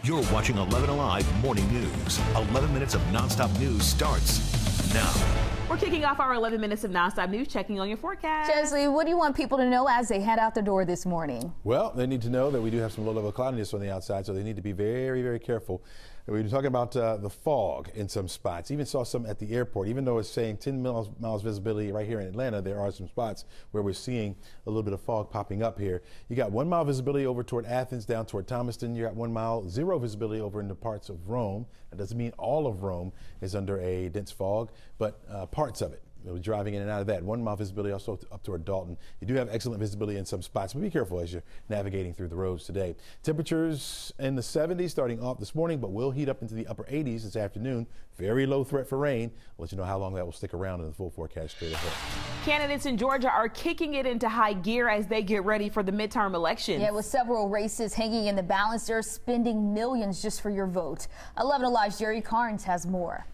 You're watching 11 Alive Morning News. 11 minutes of nonstop news starts now. We're kicking off our 11 minutes of nonstop news, checking on your forecast. Chesley, what do you want people to know as they head out the door this morning? Well, they need to know that we do have some low-level cloudiness on the outside, so they need to be very, very careful. We were talking about the fog in some spots. Even saw some at the airport. Even though it's saying 10 miles visibility right here in Atlanta, there are some spots where we're seeing a little bit of fog popping up here. You got 1 mile visibility over toward Athens, down toward Thomaston. You got 1 mile, 0 visibility over into parts of Rome. That doesn't mean all of Rome is under a dense fog, but parts of it. Driving in and out of that. 1 mile visibility also up toward Dalton. You do have excellent visibility in some spots, but be careful as you're navigating through the roads today. Temperatures in the 70s starting off this morning, but will heat up into the upper 80s this afternoon. Very low threat for rain. We'll let you know how long that will stick around in the full forecast straight ahead. Candidates in Georgia are kicking it into high gear as they get ready for the midterm elections. Yeah, with several races hanging in the balance, they're spending millions just for your vote. 11 Alive's Jerry Carnes has more.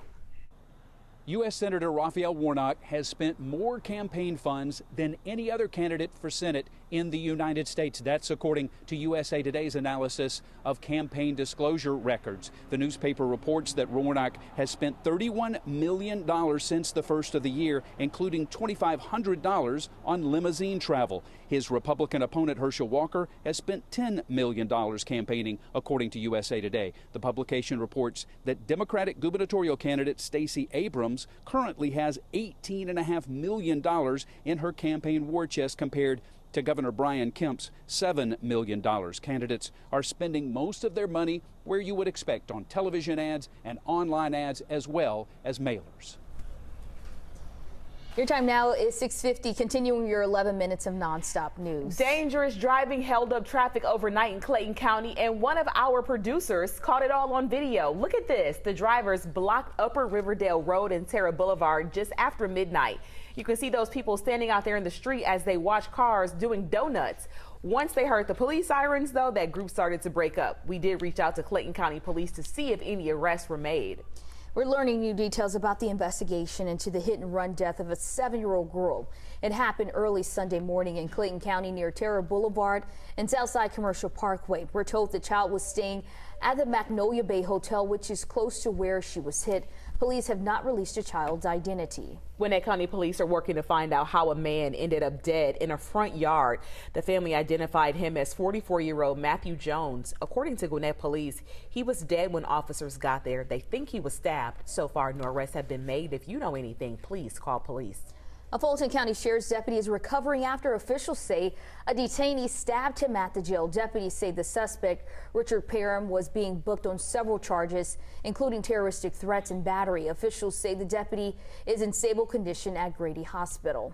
U.S. Senator Raphael Warnock has spent more campaign funds than any other candidate for Senate in the United States. That's according to USA Today's analysis of campaign disclosure records. The newspaper reports that Warnock has spent $31 million since the first of the year, including $2,500 on limousine travel. His Republican opponent, Herschel Walker, has spent $10 million campaigning, according to USA Today. The publication reports that Democratic gubernatorial candidate Stacey Abrams currently has $18.5 million in her campaign war chest compared to Governor Brian Kemp's $7 million. Candidates are spending most of their money where you would expect, on television ads and online ads, as well as mailers. Your time now is 6:50, continuing your 11 minutes of nonstop news. Dangerous driving held up traffic overnight in Clayton County, and one of our producers caught it all on video. Look at this. The drivers blocked Upper Riverdale Road and Terra Boulevard just after midnight. You can see those people standing out there in the street as they watch cars doing donuts. Once they heard the police sirens, though, that group started to break up. We did reach out to Clayton County Police to see if any arrests were made. We're learning new details about the investigation into the hit-and-run death of a 7-year-old girl. It happened early Sunday morning in Clayton County near Terra Boulevard and Southside Commercial Parkway. We're told the child was staying at the Magnolia Bay Hotel, which is close to where she was hit. Police have not released the child's identity. Gwinnett County Police are working to find out how a man ended up dead in a front yard. The family identified him as 44-year-old Matthew Jones. According to Gwinnett Police, he was dead when officers got there. They think he was stabbed. So far, no arrests have been made. If you know anything, please call police. A Fulton County Sheriff's deputy is recovering after officials say a detainee stabbed him at the jail. Deputies say the suspect, Richard Parham, was being booked on several charges, including terroristic threats and battery. Officials say the deputy is in stable condition at Grady Hospital.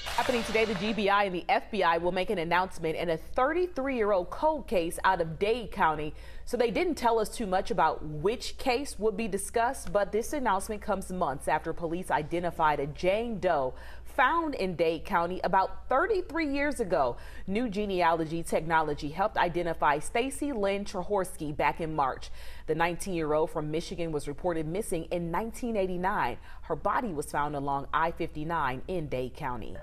Happening today, the GBI and the FBI will make an announcement in a 33-year-old cold case out of Dade County. So they didn't tell us too much about which case would be discussed, but this announcement comes months after police identified a Jane Doe found in Dade County about 33 years ago. New genealogy technology helped identify Stacy Lynn Trehorsky back in March. The 19-year-old from Michigan was reported missing in 1989. Her body was found along I-59 in Dade County.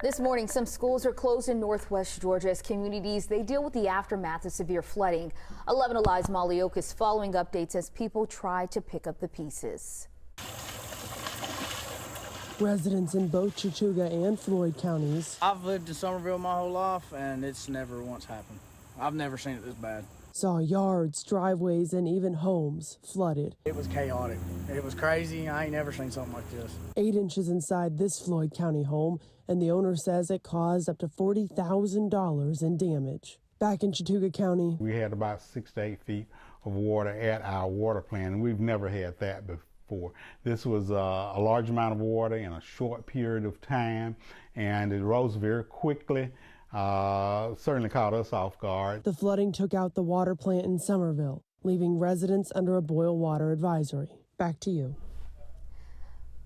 This morning, some schools are closed in northwest Georgia as communities they deal with the aftermath of severe flooding. 11 Alive's Molly Oak is following updates as people try to pick up the pieces. Residents in both Chattooga and Floyd counties. I've lived in Somerville my whole life, and it's never once happened. I've never seen it this bad. Saw yards, driveways, and even homes flooded. It was chaotic. It was crazy. I ain't never seen something like this. 8 inches inside this Floyd County home, and the owner says it caused up to $40,000 in damage. Back in Chattooga County, we had about 6 to 8 feet of water at our water plant, and we've never had that before. This was a large amount of water in a short period of time, and it rose very quickly. Certainly caught us off guard. The flooding took out the water plant in Somerville, leaving residents under a boil water advisory. Back to you.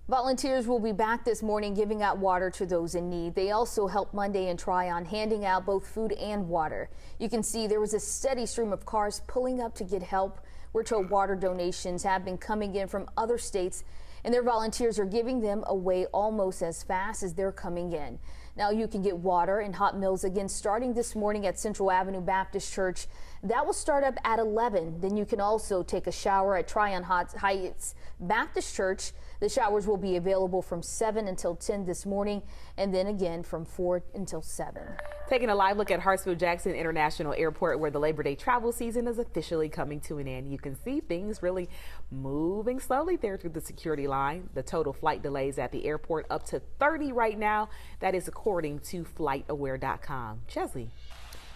Volunteers will be back this morning giving out water to those in need. They also helped Monday and Tryon handing out both food and water. You can see there was a steady stream of cars pulling up to get help. We're told water donations have been coming in from other states and their volunteers are giving them away almost as fast as they're coming in. Now you can get water and hot meals again starting this morning at Central Avenue Baptist Church. That will start up at 11. Then you can also take a shower at Tryon Heights Baptist Church. The showers will be available from 7 until 10 this morning, and then again from 4 until 7. Taking a live look at Hartsfield-Jackson International Airport, where the Labor Day travel season is officially coming to an end. You can see things really moving slowly there through the security line. The total flight delays at the airport up to 30 right now. That is according to FlightAware.com. Chesley.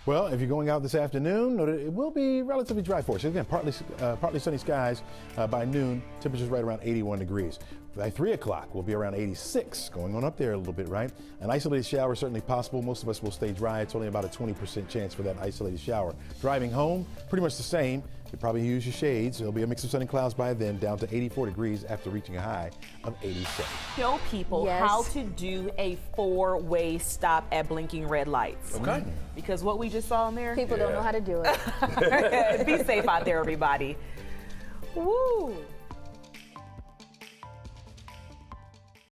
Well, if you're going out this afternoon, note that it will be relatively dry for us. Again, partly sunny skies by noon. Temperatures right around 81 degrees. By 3 o'clock, we'll be around 86, going on up there a little bit, right? An isolated shower is certainly possible. Most of us will stay dry. It's only about a 20% chance for that isolated shower. Driving home, pretty much the same. You probably use your shades. There'll be a mix of sun and clouds by then, down to 84 degrees after reaching a high of 87. Show people how to do a 4-way stop at blinking red lights. Okay. Because what we just saw in there, People don't know how to do it. be safe out there, everybody. Woo!